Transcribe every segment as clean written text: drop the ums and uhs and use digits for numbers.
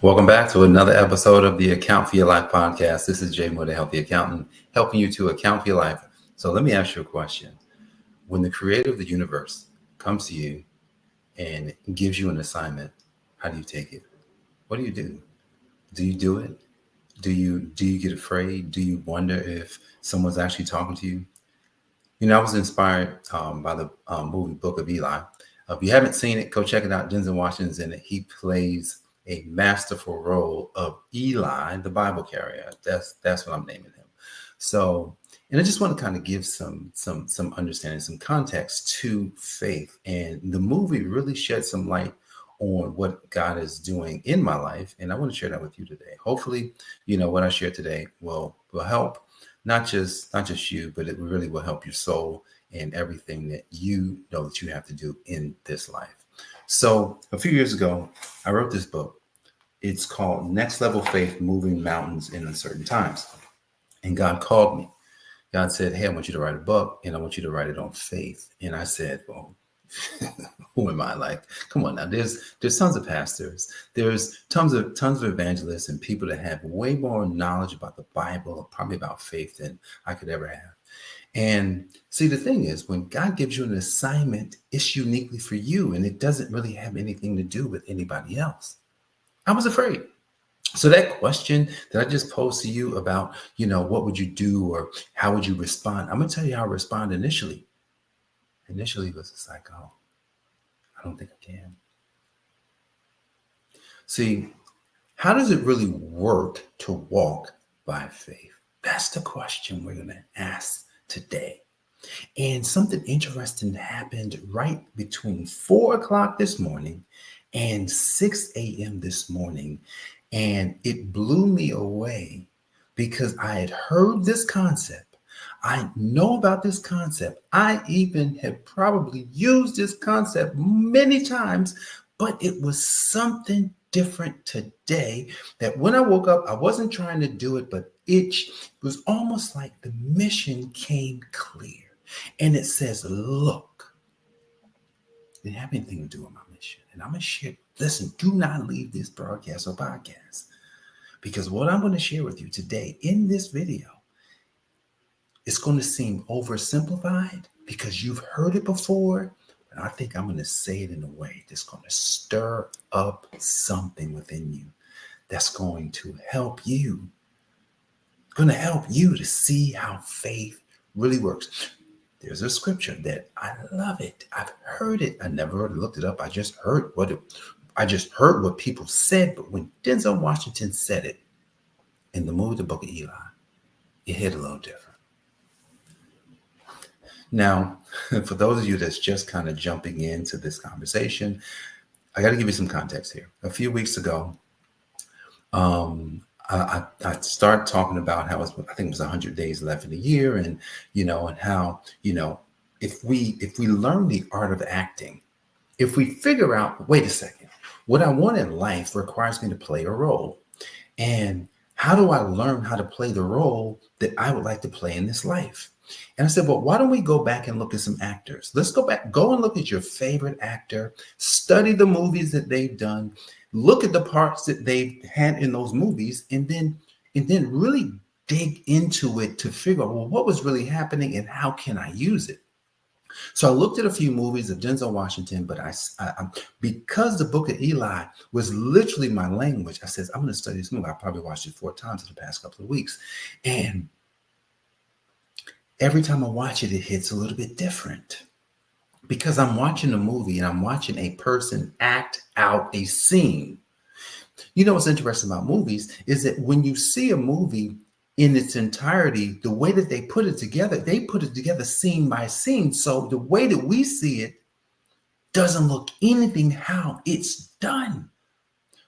Welcome back to another episode of the Account for Your Life podcast. This is Jay Moore, the Healthy Accountant, helping you to account for your life. So let me ask you a question. When the creator of the universe comes to you and gives you an assignment, how do you take it? What do you do? Do you do it? Do you get afraid? Do you wonder if someone's actually talking to you? You know, I was inspired by the movie Book of Eli. If you haven't seen it, go check it out. Denzel Washington's in it. He plays a masterful role of Eli, the Bible carrier. That's what I'm naming him. So, and I just want to kind of give some understanding, some context to faith. And the movie really shed some light on what God is doing in my life. And I want to share that with you today. Hopefully, you know, what I share today will help not just you, but it really will help your soul and everything that you know that you have to do in this life. So a few years ago, I wrote this book. It's called Next Level Faith, Moving Mountains in Uncertain Times. And God called me. God said, hey, I want you to write a book and I want you to write it on faith. And I said, well, who am I? Like, come on now. There's tons of pastors. There's tons of evangelists and people that have way more knowledge about the Bible, probably about faith than I could ever have. And see, the thing is, when God gives you an assignment, it's uniquely for you, and it doesn't really have anything to do with anybody else. I was afraid. So that question that I just posed to you about, you know, what would you do or how would you respond? I'm going to tell you how I respond initially. Initially, it was just like, oh, I don't think I can. See, how does it really work to walk by faith? That's the question we're going to ask today. And something interesting happened right between 4 o'clock this morning and 6 a.m. this morning. And it blew me away because I had heard this concept. I know about this concept. I even have probably used this concept many times, but it was something different today that when I woke up, I wasn't trying to do it, but it was almost like the mission came clear. And it says, look, it didn't have anything to do with my mission. And I'm going to share, listen, do not leave this broadcast or podcast, because what I'm going to share with you today in this video, it's going to seem oversimplified because you've heard it before. But I think I'm going to say it in a way that's going to stir up something within you that's going to help you. Going to help you to see how faith really works. There's a scripture that I love it. I've heard it. I never looked it up. I just heard what people said. But when Denzel Washington said it in the movie, The Book of Eli, it hit a little different. Now, for those of you that's just kind of jumping into this conversation, I got to give you some context here. A few weeks ago, I started talking about how I think it was 100 days left in the year, and and how if we learn the art of acting, if we figure out, wait a second, what I want in life requires me to play a role, and how do I learn how to play the role that I would like to play in this life? And I said, well, why don't we go back and look at some actors? Let's go and look at your favorite actor, study the movies that they've done, look at the parts that they've had in those movies, and then really dig into it to figure out, well, what was really happening and how can I use it? So I looked at a few movies of Denzel Washington, but I because the Book of Eli was literally my language, I said, I'm going to study this movie. I probably watched it 4 times in the past couple of weeks. And every time I watch it, it hits a little bit different because I'm watching a movie and I'm watching a person act out a scene. You know, what's interesting about movies is that when you see a movie in its entirety, the way that they put it together scene by scene. So the way that we see it doesn't look anything how it's done.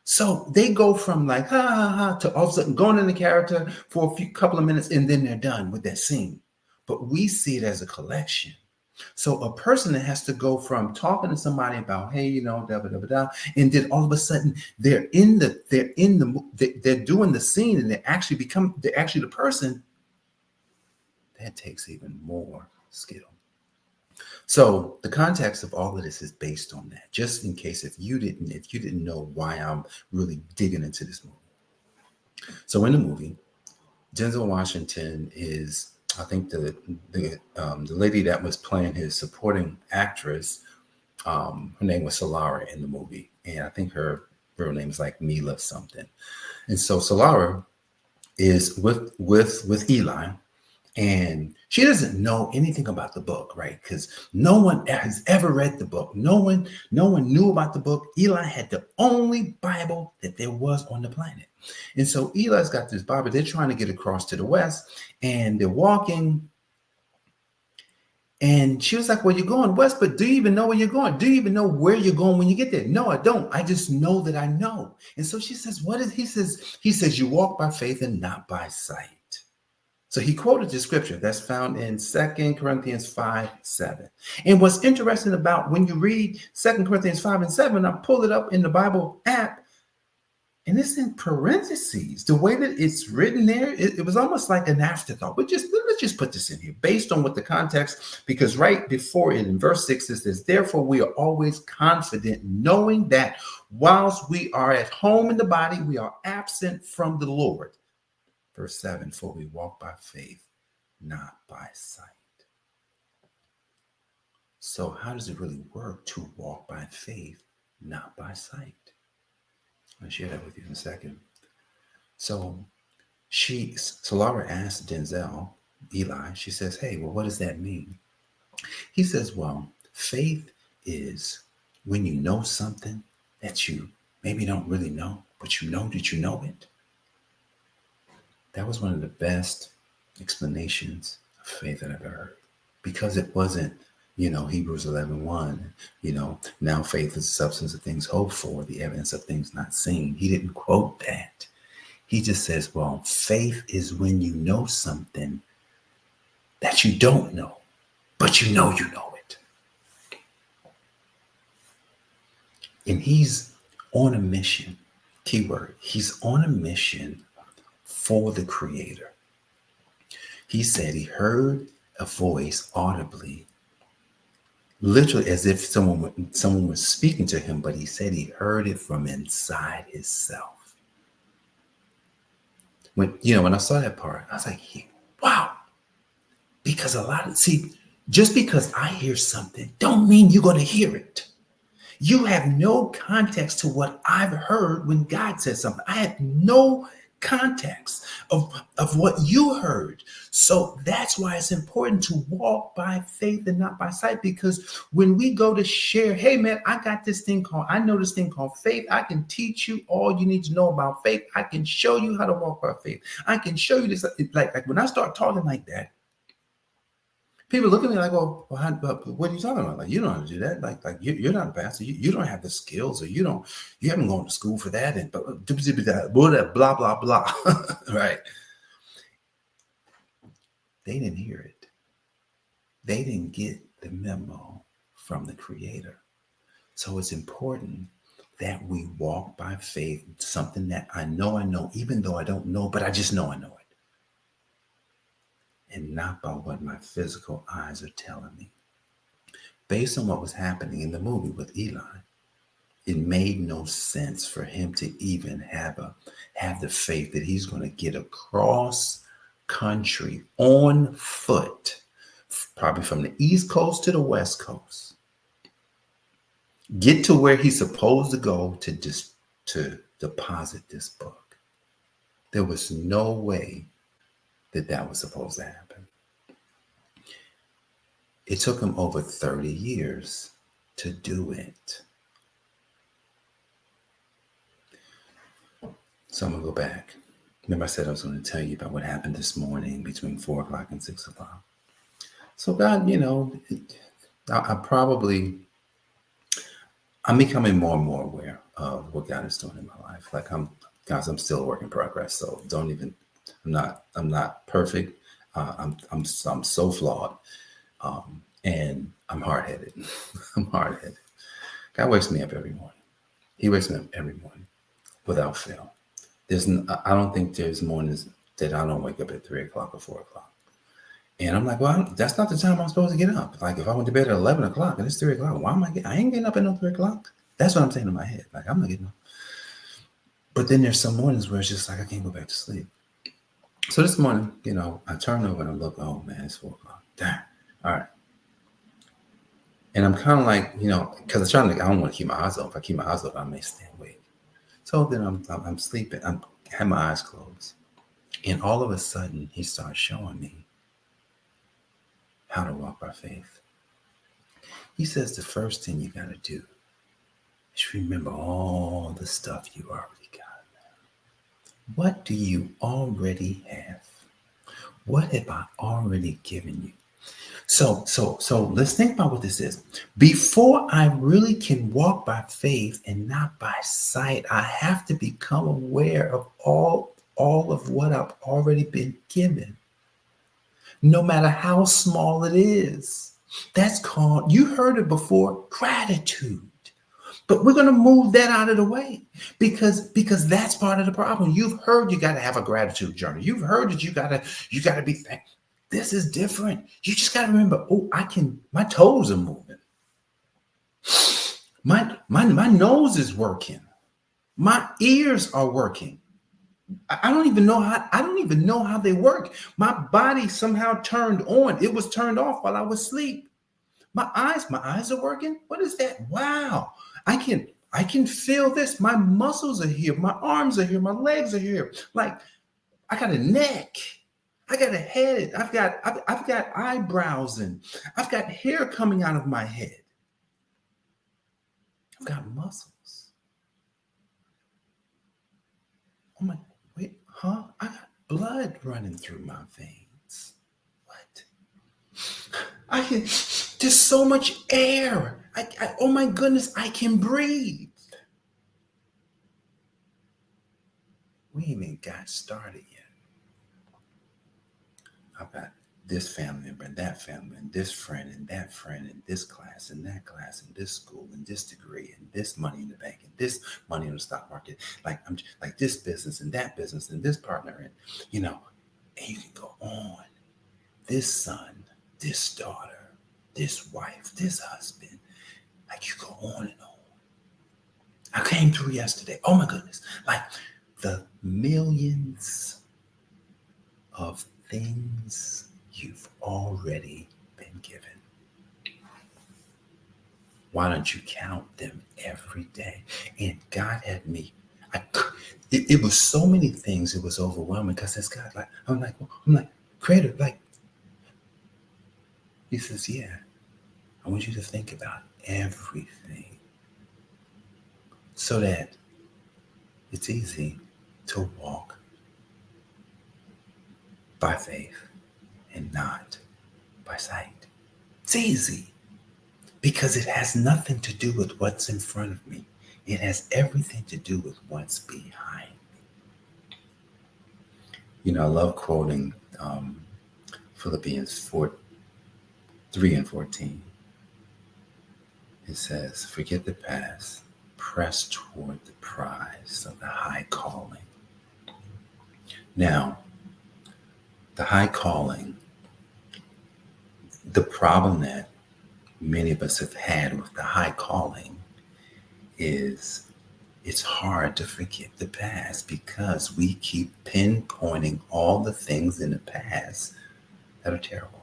So they go from like, ha, ha, ha, to all of a sudden going in the character for a couple of minutes, and then they're done with that scene. But we see it as a collection. So a person that has to go from talking to somebody about, hey, da, da, da, da, and then all of a sudden they're doing the scene, and they're actually the person, that takes even more skill. So the context of all of this is based on that. Just in case if you didn't know why I'm really digging into this movie. So in the movie, Denzel Washington is, I think the lady that was playing his supporting actress, her name was Solara in the movie, and I think her real name is like Mila something. And so Solara is with Eli, and she doesn't know anything about the book, right? Because no one has ever read the book. No one knew about the book. Eli had the only Bible that there was on the planet. And so Eli's got this Bible. They're trying to get across to the west, and they're walking. And she was like, well, you're going west, but do you even know where you're going? Do you even know where you're going when you get there? No, I don't. I just know that I know. And so she says, what is, he says, you walk by faith and not by sight. So he quoted the scripture that's found in 2 Corinthians 5:7. And what's interesting about when you read 2 Corinthians 5:7, I pulled it up in the Bible app, and it's in parentheses. The way that it's written there, it was almost like an afterthought. But let's just put this in here based on what the context, because right before it in verse 6, it says, therefore we are always confident, knowing that whilst we are at home in the body, we are absent from the Lord. Verse 7, for we walk by faith, not by sight. So how does it really work to walk by faith, not by sight? I'll share that with you in a second. So Solara asked Denzel, Eli, she says, hey, well, what does that mean? He says, well, faith is when you know something that you maybe don't really know, but you know that you know it. That was one of the best explanations of faith that I've ever heard, because it wasn't, Hebrews 11:1, now faith is the substance of things hoped for, the evidence of things not seen. He didn't quote that. He just says, well, faith is when you know something that you don't know, but you know it. And he's on a mission, keyword, he's on a mission for the Creator. He said he heard a voice audibly, literally as if someone was speaking to him, but he said he heard it from inside himself. When I saw that part, I was like, wow. Because just because I hear something don't mean you're going to hear it. You have no context to what I've heard when God says something. I have no context of what you heard. So that's why it's important to walk by faith and not by sight, because when we go to share, hey man, I know this thing called faith. I can teach you all you need to know about faith. I can show you how to walk by faith. I can show you this. Like when I start talking like that, people look at me like, well, what are you talking about? Like, you don't know how to do that. Like you're not a pastor. You don't have the skills, or you haven't gone to school for that. And blah, blah, blah. Right. They didn't hear it. They didn't get the memo from the Creator. So it's important that we walk by faith, something that I know, even though I don't know, but I just know I know it. And not by what my physical eyes are telling me. Based on what was happening in the movie with Eli, it made no sense for him to even have the faith that he's going to get across country on foot, probably from the East Coast to the West Coast, get to where he's supposed to go to deposit this book. There was no way that was supposed to happen. It took him over 30 years to do it. So I'm going to go back. Remember I said I was going to tell you about what happened this morning between 4 o'clock and 6 o'clock. So God, I'm becoming more and more aware of what God is doing in my life. Like I'm still a work in progress. So I'm not perfect. I'm so flawed. And I'm hard-headed. God wakes me up every morning. He wakes me up every morning without fail. I don't think there's mornings that I don't wake up at 3 o'clock or 4 o'clock. And I'm like, well, that's not the time I'm supposed to get up. Like if I went to bed at 11 o'clock and it's 3 o'clock, why am I ain't getting up at no 3 o'clock. That's what I'm saying in my head. Like I'm not getting up. But then there's some mornings where it's just like, I can't go back to sleep. So this morning, I turn over and I look, oh man, it's 4 o'clock. Damn. All right. And I'm kind of like, because I don't want to keep my eyes open. If I keep my eyes open, I may stay awake. So then I'm sleeping. I have my eyes closed. And all of a sudden, he starts showing me how to walk by faith. He says the first thing you got to do is remember all the stuff you already got. What do you already have? What have I already given you? So let's think about what this is. Before I really can walk by faith and not by sight, I have to become aware of all of what I've already been given, no matter how small it is. That's called, you heard it before, gratitude. But we're going to move that out of the way because that's part of the problem. You've heard you got to have a gratitude journal. You've heard that you got to be thankful. This is different. You just got to remember, my toes are moving. My nose is working. My ears are working. I don't even know how they work. My body somehow turned on. It was turned off while I was asleep. My eyes are working. What is that? Wow. I can feel this. My muscles are here. My arms are here. My legs are here. Like I got a neck. I got a head. I've got eyebrows and I've got hair coming out of my head. I've got muscles. Oh my, wait, huh? I got blood running through my veins. What? There's so much air. Oh my goodness, I can breathe. We ain't even got started yet. I've got this family member and that family and this friend and that friend and this class and that class and this school and this degree and this money in the bank and this money in the stock market. Like I'm like this business and that business and this partner and and you can go on. This son, this daughter, this wife, this husband. Like you go on and on. I came through yesterday. Oh my goodness. Like the millions of things you've already been given. Why don't you count them every day? And God had me. It was so many things. It was overwhelming because it's God. I'm like, Creator. Like, He says, yeah. I want you to think about everything, so that it's easy to walk by faith and not by sight. It's easy because it has nothing to do with what's in front of me. It has everything to do with what's behind me. I love quoting Philippians 3 and 14. It says, forget the past, press toward the prize of the high calling. Now, the high calling, the problem that many of us have had with the high calling is it's hard to forget the past because we keep pinpointing all the things in the past that are terrible.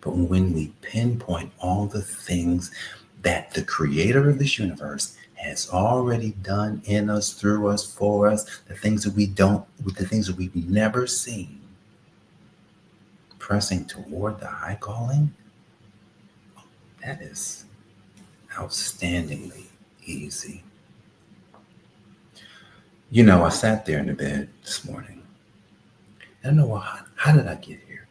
But when we pinpoint all the things that the creator of this universe has already done in us, through us, for us, the things that we've never seen, pressing toward the high calling, that is outstandingly easy. I sat there in the bed this morning. I don't know, well, how did I get here?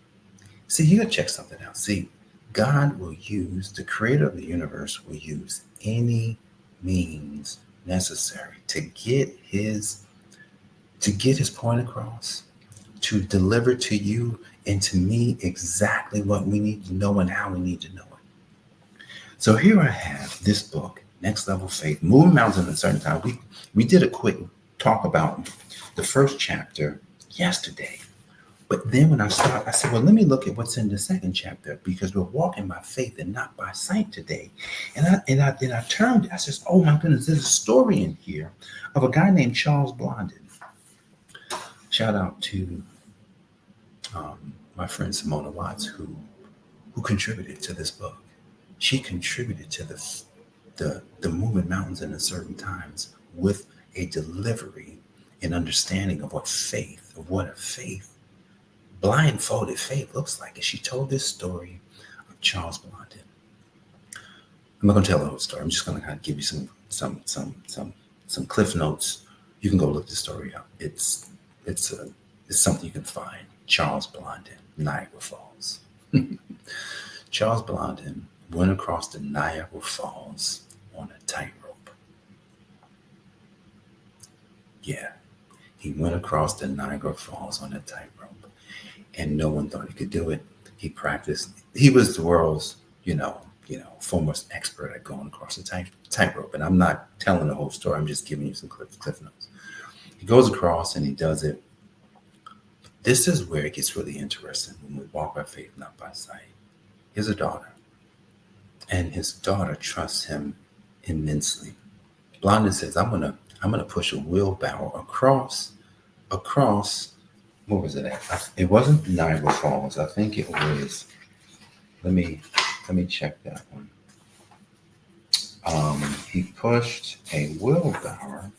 See, you got to check something out. See, God will use, the creator of the universe will use any means necessary to get his point across, to deliver to you and to me exactly what we need to know and how we need to know it. So here I have this book, Next Level Faith, Moving Mountains in a Certain Time. We did a quick talk about the first chapter yesterday. But then when I said, well, let me look at what's in the second chapter, because we're walking by faith and not by sight today. And I turned, I says, oh my goodness, there's a story in here of a guy named Charles Blondin. Shout out to my friend Simona Watts, who contributed to this book. She contributed to the moving mountains in uncertain times with a delivery and understanding of what a faith, blindfolded faith looks like. And she told this story of Charles Blondin. I'm not going to tell the whole story. I'm just going to kind of give you some cliff notes. You can go look the story up. It's something you can find. Charles Blondin, Niagara Falls. Charles Blondin went across the Niagara Falls on a tightrope. Yeah, he went across the Niagara Falls on a tightrope, and no one thought he could do it. He practiced. He was the world's, foremost expert at going across the tightrope. And I'm not telling the whole story. I'm just giving you some cliff notes. He goes across and he does it. This is where it gets really interesting when we walk by faith, not by sight. He has a daughter, and his daughter trusts him immensely. Blondin says, I'm gonna push a wheelbarrow across. What was it at? It wasn't Niagara Falls. I think it was. Let me check that one. He pushed a wheelbarrow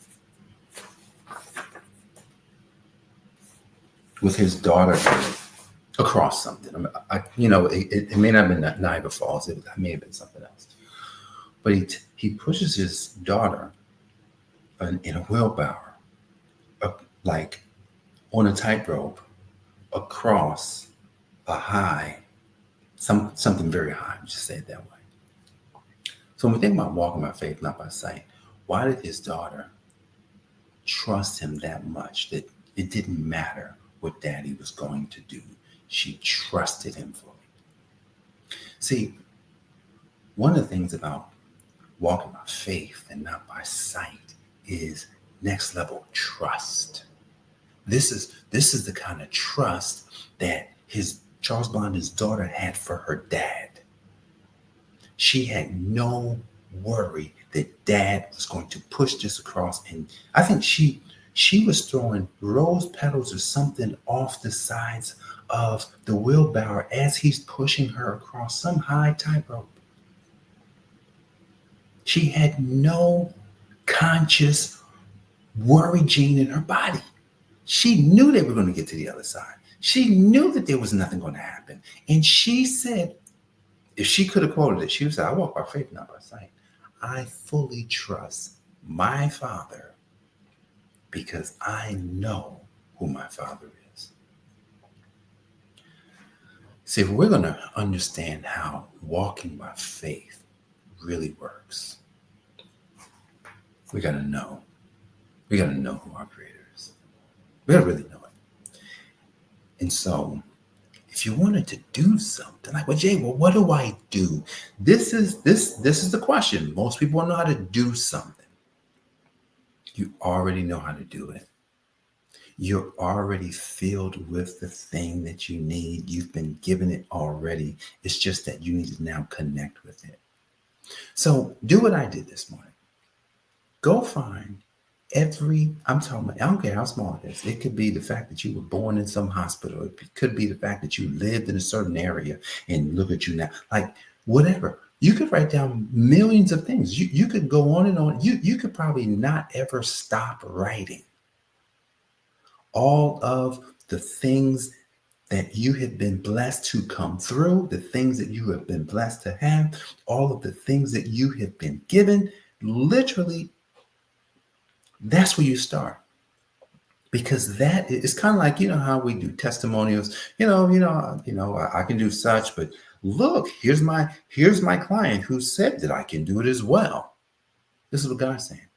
with his daughter across something. It may not have been Niagara Falls. It may have been something else. But he pushes his daughter in a wheelbarrow, like on a tightrope, across a high, something very high. Just say it that way. So when we think about walking by faith, not by sight, why did his daughter trust him that much that it didn't matter what daddy was going to do? She trusted him fully. See, one of the things about walking by faith and not by sight is next level trust. This is the kind of trust that Charles Blondin's daughter had for her dad. She had no worry that dad was going to push this across. And I think she was throwing rose petals or something off the sides of the wheelbarrow as he's pushing her across some high tightrope. She had no conscious worry gene in her body. She knew they were going to get to the other side. She knew that there was nothing going to happen. And she said, if she could have quoted it, she would say, I walk by faith, not by sight. I fully trust my Father because I know who my Father is. See, if we're going to understand how walking by faith really works, we got to know. We got to know who our Creator is. We got to really know it. And so, if you wanted to do something, like, well, Jay, what do I do? This is the question. Most people want to know how to do something. You already know how to do it. You're already filled with the thing that you need. You've been given it already. It's just that you need to now connect with it. So do what I did this morning. Go find I don't care how small it is. It could be the fact that you were born in some hospital. It could be the fact that you lived in a certain area and look at you now. Like, whatever. You could write down millions of things. You could go on and on. You could probably not ever stop writing. All of the things that you have been blessed to come through, the things that you have been blessed to have, all of the things that you have been given, literally, that's where you start. Because that is kind of like, how we do testimonials, I can do such, but look, here's my client who said that I can do it as well. This is what God's saying.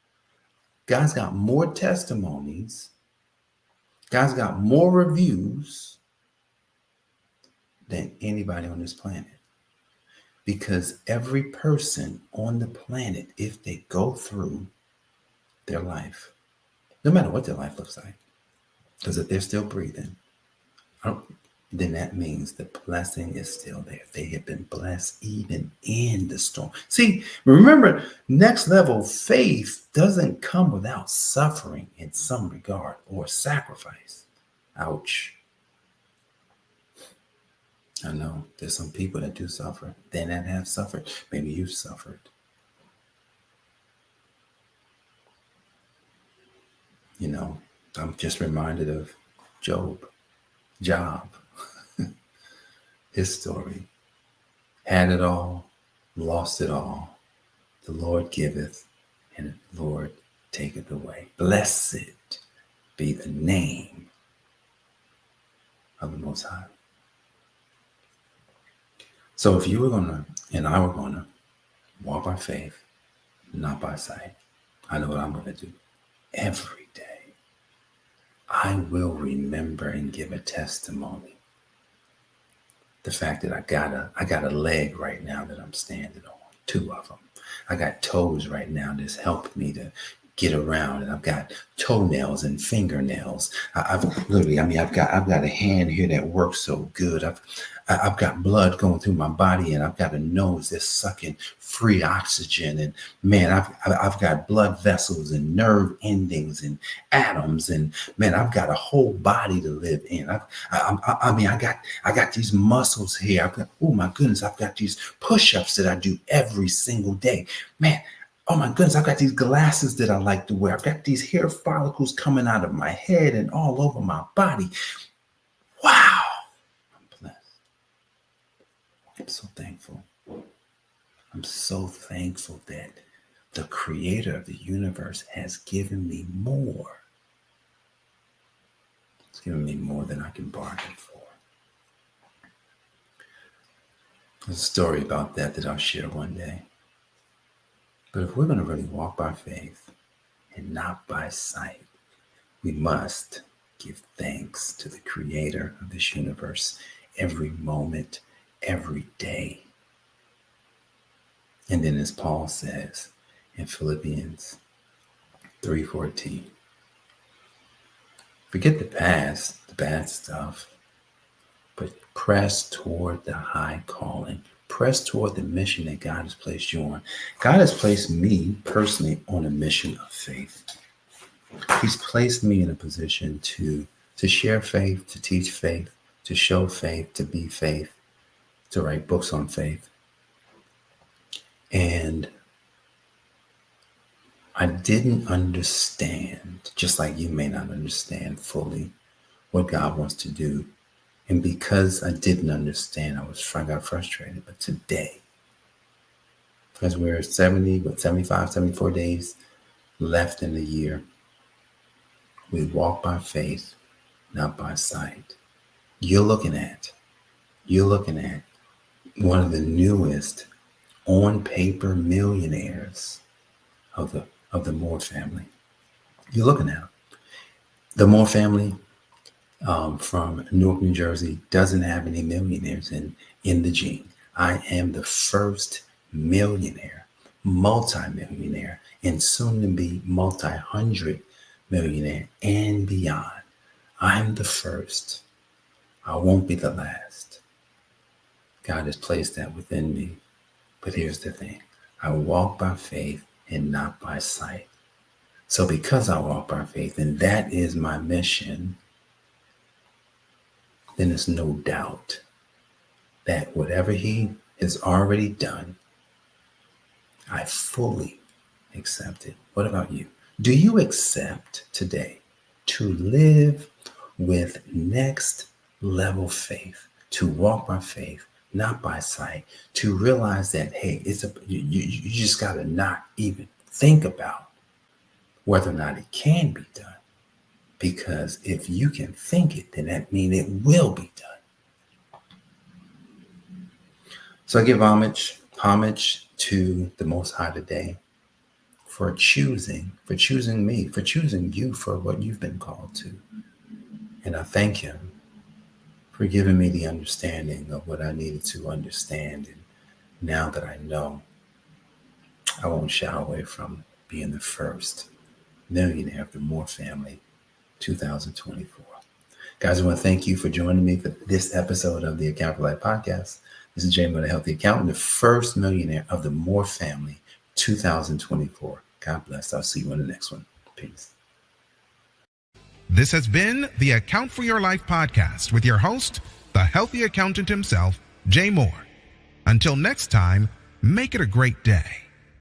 God's got more testimonies. God's got more reviews than anybody on this planet. Because every person on the planet, if they go through their life, no matter what their life looks like, because if they're still breathing, then that means the blessing is still there. They have been blessed even in the storm. See, remember, next level faith doesn't come without suffering in some regard or sacrifice. Ouch. I know there's some people that do suffer, then that have suffered. Maybe you've suffered. You know, I'm just reminded of Job. His story. Had it all, lost it all. The Lord giveth, and the Lord taketh away. Blessed be the name of the Most High. So if you were and I were gonna walk by faith, not by sight, I know what I'm gonna do. Every day, I will remember and give a testimony. The fact that I got a leg right now that I'm standing on, 2 of them. I got toes right now that's helped me to get around, and I've got toenails and fingernails. I've got a hand here that works so good. I've got blood going through my body, and I've got a nose that's sucking free oxygen. And man, I've got blood vessels and nerve endings and atoms, and man, I've got a whole body to live in. I got these muscles here. Oh my goodness, I've got these push-ups that I do every single day. Man, oh my goodness, I've got these glasses that I like to wear. I've got these hair follicles coming out of my head and all over my body. Wow. I'm blessed. I'm so thankful. I'm so thankful that the creator of the universe has given me more. It's given me more than I can bargain for. There's a story about that I'll share one day. But if we're going to really walk by faith and not by sight, we must give thanks to the creator of this universe every moment, every day. And then as Paul says in Philippians 3:14, forget the past, the bad stuff, but press toward the high calling. Press toward the mission that God has placed you on. God has placed me personally on a mission of faith. He's placed me in a position to share faith, to teach faith, to show faith, to be faith, to write books on faith. And I didn't understand, just like you may not understand fully what God wants to do. And because I didn't understand, I got frustrated. But today, as we're 75, 74 days left in the year, we walk by faith, not by sight. You're looking at one of the newest on paper millionaires of the Moore family. You're looking at them. The Moore family from Newark, New Jersey, doesn't have any millionaires in the gene. I am the first millionaire, multi-millionaire, and soon to be multi-hundred millionaire and beyond. I'm the first. I won't be the last. God has placed that within me. But here's the thing. I walk by faith and not by sight. So because I walk by faith, and that is my mission, then there's no doubt that whatever he has already done, I fully accept it. What about you? Do you accept today to live with next level faith, to walk by faith, not by sight, to realize that, hey, you just got to not even think about whether or not it can be done. Because if you can think it, then that means it will be done. So I give homage to the Most High today for choosing me, for choosing you for what you've been called to. And I thank him for giving me the understanding of what I needed to understand. And now that I know, I won't shy away from being the first millionaire of the Moore family, 2024. Guys, I want to thank you for joining me for this episode of the Account for Life podcast. This is Jay Moore, the Healthy Accountant, the first millionaire of the Moore family, 2024. God bless. I'll see you on the next one. Peace. This has been the Account for Your Life podcast with your host, the healthy accountant himself, Jay Moore. Until next time, make it a great day.